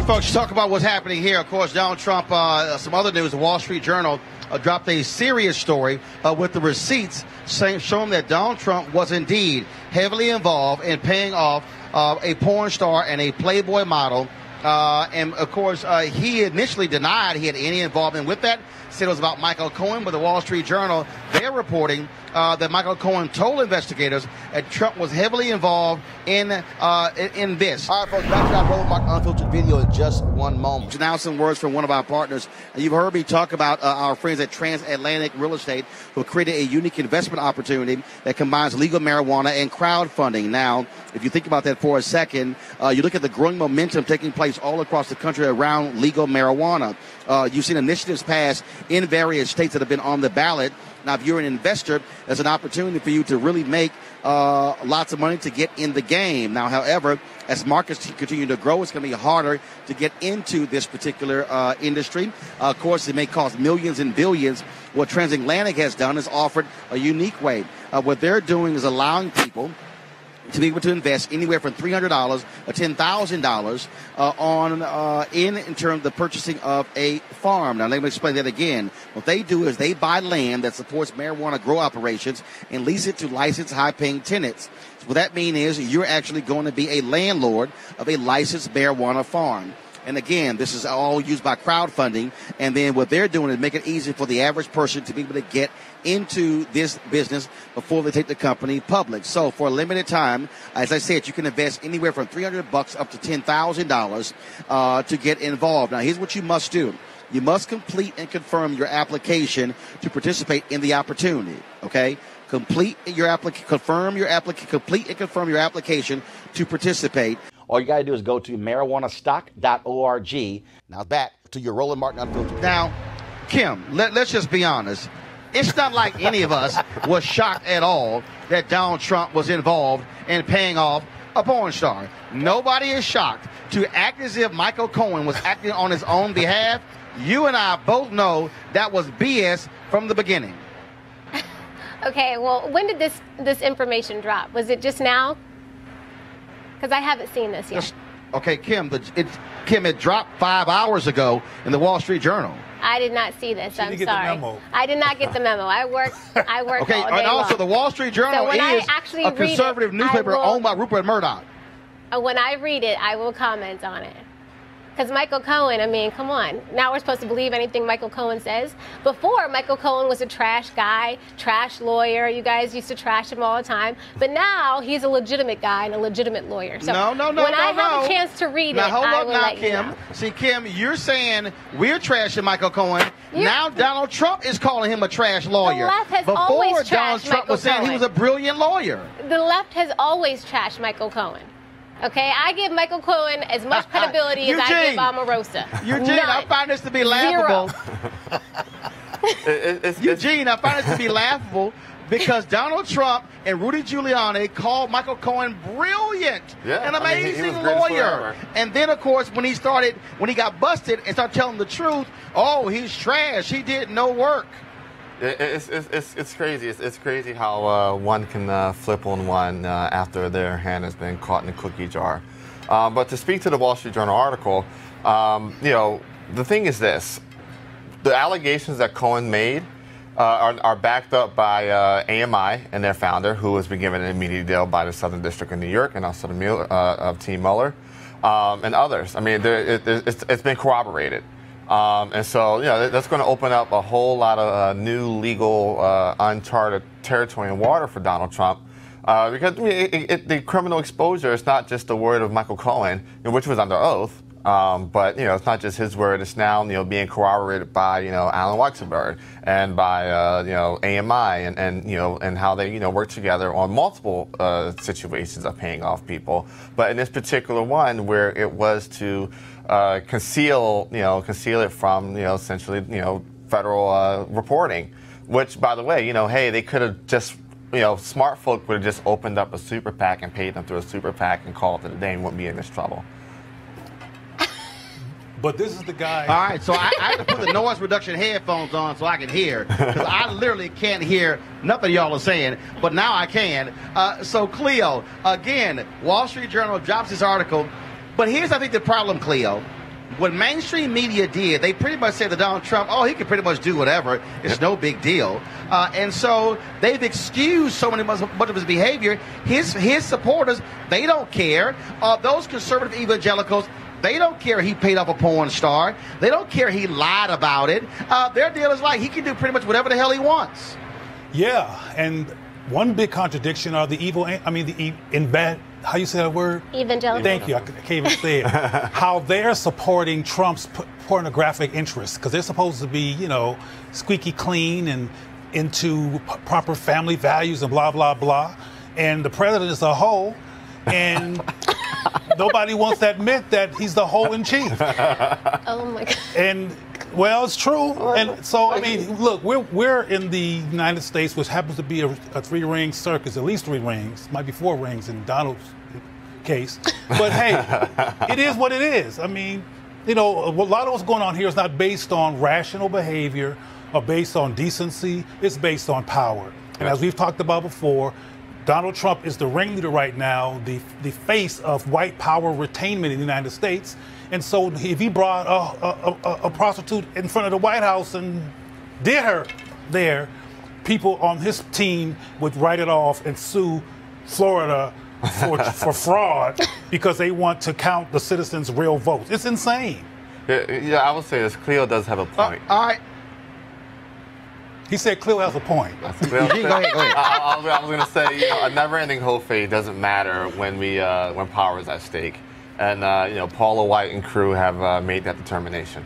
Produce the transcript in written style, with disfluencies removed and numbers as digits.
Folks, talk about what's happening here. Of course, Donald Trump, some other news, the Wall Street Journal dropped a serious story with the receipts showing that Donald Trump was indeed heavily involved in paying off a porn star and a Playboy model. And, of course, he initially denied he had any involvement with that. Said it was about Michael Cohen, but the Wall Street Journal, they're reporting that Michael Cohen told investigators that Trump was heavily involved in this. All right, folks, back to our Roland Martin Unfiltered video in just one moment. Now some words from one of our partners. You've heard me talk about our friends at Transatlantic Real Estate, who created a unique investment opportunity that combines legal marijuana and crowdfunding. Now, if you think about that for a second, you look at the growing momentum taking place all across the country around legal marijuana. You've seen initiatives passed in various states that have been on the ballot. Now, if you're an investor, there's an opportunity for you to really make lots of money to get in the game. Now, however, as markets continue to grow, it's going to be harder to get into this particular industry. Of course, it may cost millions and billions. What Transatlantic has done is offered a unique way. What they're doing is allowing people to be able to invest anywhere from $300 or $10,000 in terms of the purchasing of a farm. Now, let me explain that again. What they do is they buy land that supports marijuana grow operations and lease it to licensed high-paying tenants. So what that means is you're actually going to be a landlord of a licensed marijuana farm. And again, this is all used by crowdfunding. And then what they're doing is make it easy for the average person to be able to get into this business before they take the company public. So for a limited time, as I said, you can invest anywhere from $300 up to $10,000 to get involved. Now, here's what you must do. You must complete and confirm your application to participate in the opportunity. Okay? Complete and confirm your application to participate. All you got to do is go to marijuanastock.org. Now back to your Roland Martin Unfiltered. Now, Kim, let's just be honest. It's not like any of us was shocked at all that Donald Trump was involved in paying off a porn star. Nobody is shocked. To act as if Michael Cohen was acting on his own behalf, you and I both know that was BS from the beginning. Okay, well, when did this information drop? Was it just now? Because I haven't seen this yet. Okay, Kim, it dropped 5 hours ago in the Wall Street Journal. I did not see this. I'm sorry. I did not get the memo. I worked okay, all day and also long. the Wall Street Journal is a conservative newspaper owned by Rupert Murdoch. When I read it, I will comment on it. Because Michael Cohen, I mean, come on. Now we're supposed to believe anything Michael Cohen says. Before, Michael Cohen was a trash guy, trash lawyer. You guys used to trash him all the time. But now he's a legitimate guy and a legitimate lawyer. So when I have a chance to read it, I will let you know. See, Kim, you're saying we're trashing Michael Cohen. Now Donald Trump is calling him a trash lawyer. The left has always trashed Donald Trump was saying he was a brilliant lawyer. The left has always trashed Michael Cohen. Okay, I give Michael Cohen as much credibility as I give Omarosa. Eugene, I find this to be laughable. Eugene, I find this to be laughable because Donald Trump and Rudy Giuliani called Michael Cohen brilliant, an amazing lawyer. And then, of course, when he got busted and started telling the truth, oh, he's trash. He did no work. It's crazy. It's crazy how one can flip on one after their hand has been caught in the cookie jar. But to speak to the Wall Street Journal article, the thing is this. The allegations that Cohen made are backed up by AMI and their founder, who has been given an immediate deal by the Southern District of New York and also the Team Mueller and others. I mean, it's been corroborated. And so, that's going to open up a whole lot of new legal, uncharted territory and water for Donald Trump. Because the criminal exposure is not just the word of Michael Cohen, which was under oath, but, it's not just his word. It's now, being corroborated by, Alan Waxenberg and by, AMI and how they, work together on multiple situations of paying off people. But in this particular one where it was to conceal it from, essentially, federal reporting, which, by the way, hey, they could have just, smart folk would have just opened up a super PAC and paid them through a super PAC and called it a day and wouldn't be in this trouble. But this is the guy. All right, so I have to put the noise reduction headphones on so I can hear, because I literally can't hear nothing y'all are saying, but now I can. So, Cleo, again, Wall Street Journal drops this article. But here's, I think, the problem, Cleo. what mainstream media did, they pretty much said to Donald Trump, oh, he can pretty much do whatever. It's no big deal. And so they've excused so much of his behavior. His supporters, they don't care. Those conservative evangelicals, they don't care he paid off a porn star. They don't care he lied about it. Their deal is like he can do pretty much whatever the hell he wants. Yeah, and one big contradiction are how you say that word? Evangelical. Thank you. I can't even say it. How they're supporting Trump's pornographic interests because they're supposed to be, squeaky clean and into proper family values and blah, blah, blah. And the president is a hoe, and nobody wants to admit that he's the hoe in chief. Oh, my God. And, well, it's true. And so, look, we're in the United States, which happens to be a three-ring circus, at least 3 rings, might be 4 rings in Donald's case. But, hey, it is what it is. A lot of what's going on here is not based on rational behavior or based on decency. It's based on power. And as we've talked about before, Donald Trump is the ringleader right now, the face of white power retainment in the United States. And so if he brought a prostitute in front of the White House and did her there, people on his team would write it off and sue Florida for fraud because they want to count the citizens' real votes. It's insane. Yeah, I would say this. Cleo does have a point. All right. He said Cleo has a point. Go ahead. I was going to say, a never-ending whole fate doesn't matter when power is at stake. And, Paula White and crew have made that determination.